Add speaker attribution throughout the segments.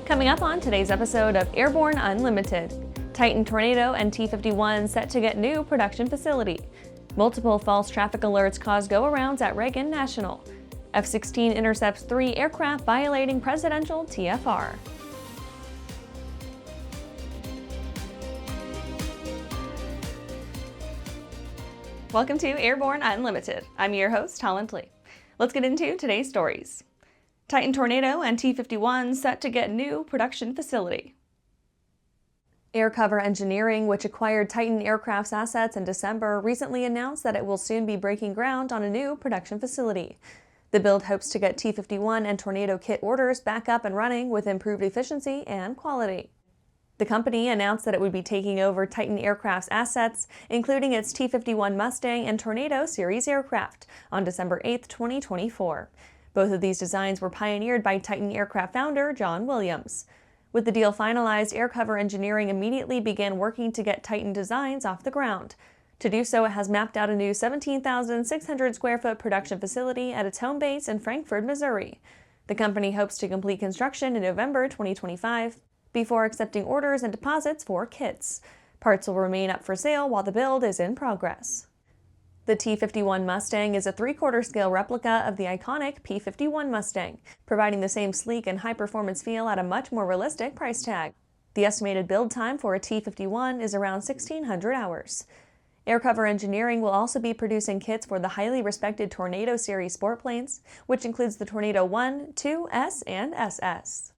Speaker 1: Coming up on today's episode of Airborne-Unlimited, Titan Tornado and T-51 set to get new production facility. Multiple false traffic alerts cause go-arounds at Reagan National. F-16 intercepts 3 aircraft violating presidential TFR. Welcome to Airborne Unlimited. I'm your host, Holland Lee. Let's get into today's stories. Titan Tornado and T-51 set to get new production facility. Air Cover Engineering, which acquired Titan Aircraft's assets in December, recently announced that it will soon be breaking ground on a new production facility. The build hopes to get T-51 and Tornado kit orders back up and running with improved efficiency and quality. The company announced that it would be taking over Titan Aircraft's assets, including its T-51 Mustang and Tornado series aircraft, on December 8, 2024. Both of these designs were pioneered by Titan Aircraft founder John Williams. With the deal finalized, Air Cover Engineering immediately began working to get Titan designs off the ground. To do so, it has mapped out a new 17,600 square foot production facility at its home base in Frankfort, Missouri. The company hopes to complete construction in November 2025 before accepting orders and deposits for kits. Parts will remain up for sale while the build is in progress. The T-51 Mustang is a 3/4 scale replica of the iconic P-51 Mustang, providing the same sleek and high-performance feel at a much more realistic price tag. The estimated build time for a T-51 is around 1,600 hours. Air Cover Engineering will also be producing kits for the highly respected Tornado series sport planes, which includes the Tornado 1, 2, S, and SS.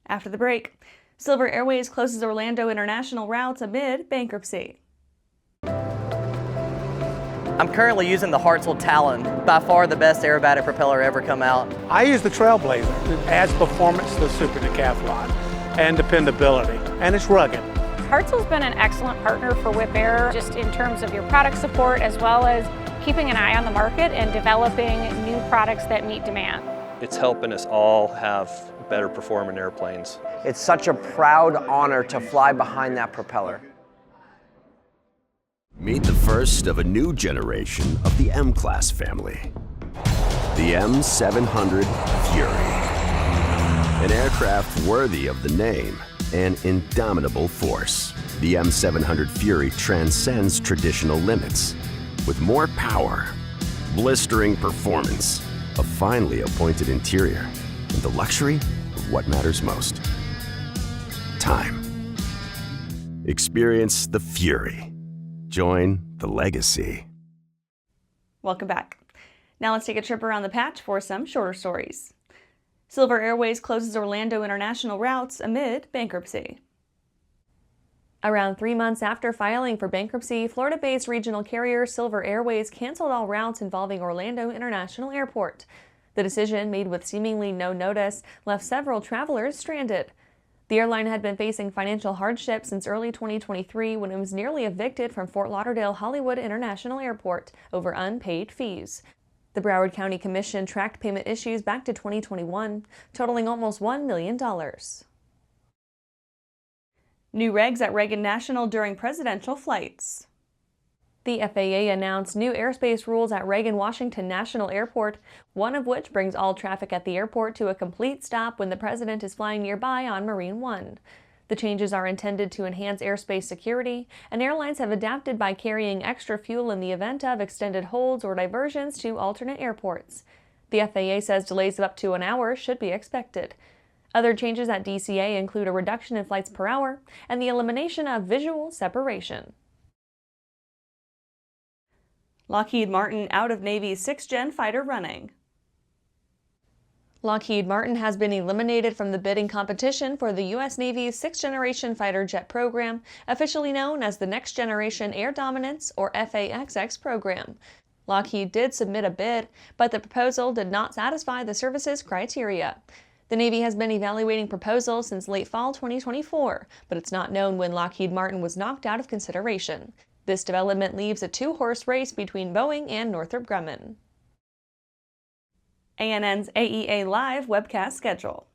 Speaker 1: After the break, Silver Airways closes Orlando international routes amid bankruptcy.
Speaker 2: I'm currently using the Hartzell Talon, by far the best aerobatic propeller ever come out.
Speaker 3: I use the Trailblazer. It adds performance to the Super Decathlon and dependability, and it's rugged.
Speaker 4: Hartzell's been an excellent partner for Whip Air, just in terms of your product support as well as keeping an eye on the market and developing new products that meet demand.
Speaker 5: It's helping us all have better performing airplanes.
Speaker 6: It's such a proud honor to fly behind that propeller.
Speaker 7: Meet the first of a new generation of the M-Class family. The M700 Fury. An aircraft worthy of the name, an indomitable force. The M700 Fury transcends traditional limits with more power, blistering performance, a finely appointed interior, and the luxury of what matters most: time. Experience the Fury. Join the legacy.
Speaker 1: Welcome back. Now let's take a trip around the patch for some shorter stories. Silver Airways closes Orlando international routes amid bankruptcy. Around 3 months after filing for bankruptcy, Florida-based regional carrier Silver Airways canceled all routes involving Orlando International Airport. The decision, made with seemingly no notice, left several travelers stranded. The airline had been facing financial hardship since early 2023 when it was nearly evicted from Fort Lauderdale-Hollywood International Airport over unpaid fees. The Broward County Commission tracked payment issues back to 2021, totaling almost $1 million. New regs at Reagan National during presidential flights. The FAA announced new airspace rules at Reagan Washington National Airport, one of which brings all traffic at the airport to a complete stop when the president is flying nearby on Marine One. The changes are intended to enhance airspace security, and airlines have adapted by carrying extra fuel in the event of extended holds or diversions to alternate airports. The FAA says delays of up to an hour should be expected. Other changes at DCA include a reduction in flights per hour and the elimination of visual separation. Lockheed Martin out of Navy's 6th Gen fighter running. Lockheed Martin has been eliminated from the bidding competition for the U.S. Navy's 6th Generation fighter jet program, officially known as the Next Generation Air Dominance, or FAXX program. Lockheed did submit a bid, but the proposal did not satisfy the service's criteria. The Navy has been evaluating proposals since late fall 2024, but it's not known when Lockheed Martin was knocked out of consideration. This development leaves a 2-horse race between Boeing and Northrop Grumman. ANN's AEA Live webcast schedule.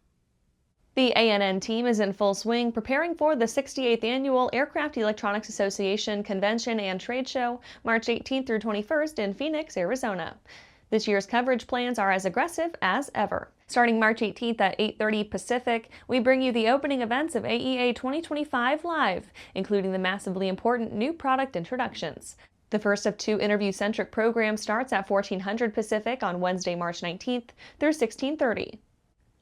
Speaker 1: The ANN team is in full swing preparing for the 68th Annual Aircraft Electronics Association Convention and Trade Show, March 18th through 21st in Phoenix, Arizona. This year's coverage plans are as aggressive as ever. Starting March 18th at 8:30 Pacific, we bring you the opening events of AEA 2025 live, including the massively important new product introductions. The first of two interview-centric programs starts at 1400 Pacific on Wednesday, March 19th through 1630.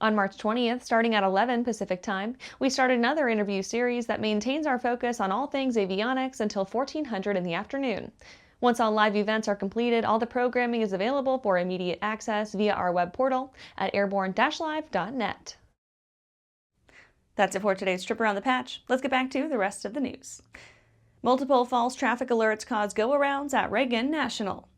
Speaker 1: On March 20th, starting at 11 Pacific Time, we start another interview series that maintains our focus on all things avionics until 1400 in the afternoon. Once all live events are completed, all the programming is available for immediate access via our web portal at airborne-live.net. That's it for today's trip around the patch. Let's get back to the rest of the news. Multiple false traffic alerts cause go-arounds at Reagan National.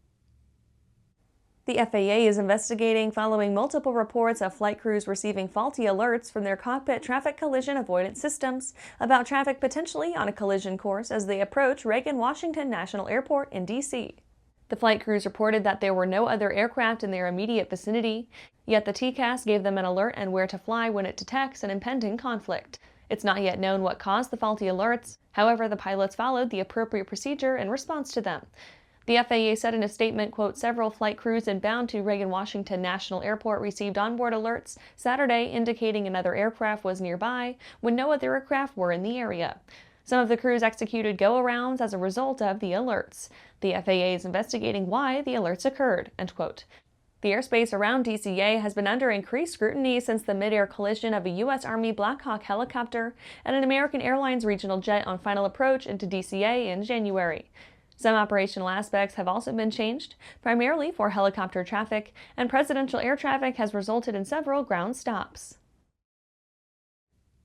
Speaker 1: The FAA is investigating following multiple reports of flight crews receiving faulty alerts from their cockpit traffic collision avoidance systems about traffic potentially on a collision course as they approach Reagan Washington National Airport in D.C. The flight crews reported that there were no other aircraft in their immediate vicinity, yet the TCAS gave them an alert and where to fly when it detects an impending conflict. It's not yet known what caused the faulty alerts. However, the pilots followed the appropriate procedure in response to them. The FAA said in a statement, quote, several flight crews inbound to Reagan Washington National Airport received onboard alerts Saturday indicating another aircraft was nearby when no other aircraft were in the area. Some of the crews executed go-arounds as a result of the alerts. The FAA is investigating why the alerts occurred, end quote. The airspace around DCA has been under increased scrutiny since the mid-air collision of a U.S. Army Black Hawk helicopter and an American Airlines regional jet on final approach into DCA in January. Some operational aspects have also been changed, primarily for helicopter traffic, and presidential air traffic has resulted in several ground stops.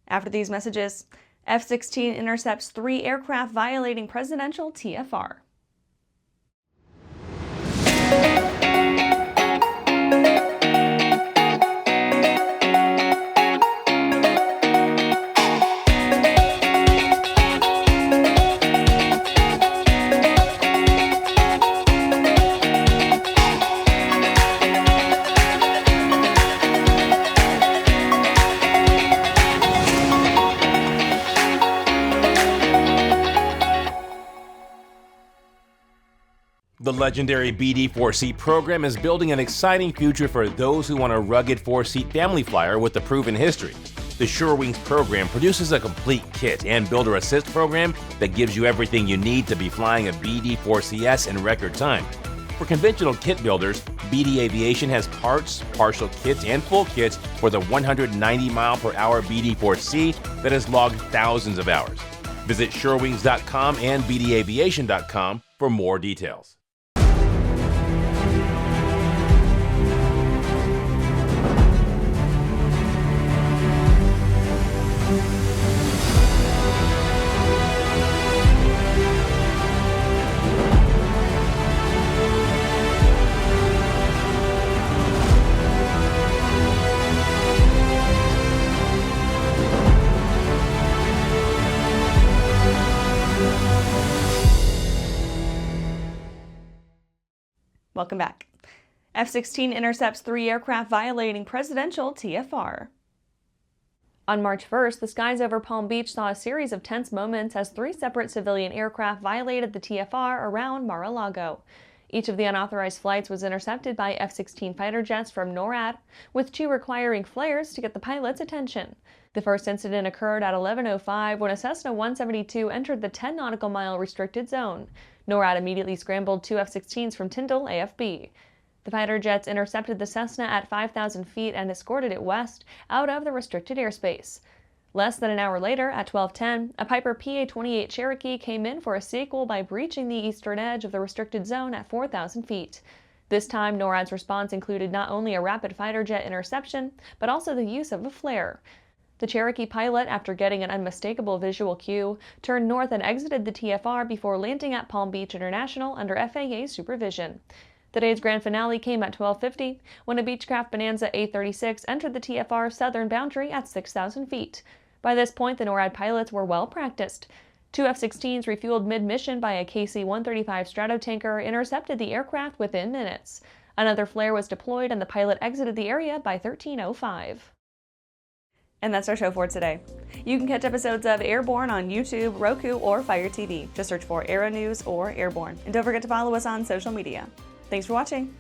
Speaker 1: After these messages, F-16 intercepts 3 aircraft violating presidential TFR.
Speaker 8: The legendary BD-4C program is building an exciting future for those who want a rugged 4-seat family flyer with a proven history. The SureWings program produces a complete kit and builder assist program that gives you everything you need to be flying a BD-4CS in record time. For conventional kit builders, BD Aviation has parts, partial kits, and full kits for the 190-mile-per-hour BD-4C that has logged thousands of hours. Visit SureWings.com and BDAviation.com for more details.
Speaker 1: Welcome back. F-16 intercepts 3 aircraft violating presidential TFR. On March 1st, the skies over Palm Beach saw a series of tense moments as 3 separate civilian aircraft violated the TFR around Mar-a-Lago. Each of the unauthorized flights was intercepted by F-16 fighter jets from NORAD, with 2 requiring flares to get the pilot's attention. The first incident occurred at 11:05 when a Cessna 172 entered the 10 nautical mile restricted zone. NORAD immediately scrambled 2 F-16s from Tyndall AFB. The fighter jets intercepted the Cessna at 5,000 feet and escorted it west out of the restricted airspace. Less than an hour later, at 12:10, a Piper PA-28 Cherokee came in for a sequel by breaching the eastern edge of the restricted zone at 4,000 feet. This time, NORAD's response included not only a rapid fighter jet interception, but also the use of a flare. The Cherokee pilot, after getting an unmistakable visual cue, turned north and exited the TFR before landing at Palm Beach International under FAA supervision. The day's grand finale came at 12:50 when a Beechcraft Bonanza A-36 entered the TFR southern boundary at 6,000 feet. By this point, the NORAD pilots were well practiced. 2 F-16s refueled mid-mission by a KC-135 Stratotanker intercepted the aircraft within minutes. Another flare was deployed and the pilot exited the area by 13:05. And that's our show for today. You can catch episodes of Airborne on YouTube, Roku, or Fire TV. Just search for Aero-News or Airborne. And don't forget to follow us on social media. Thanks for watching.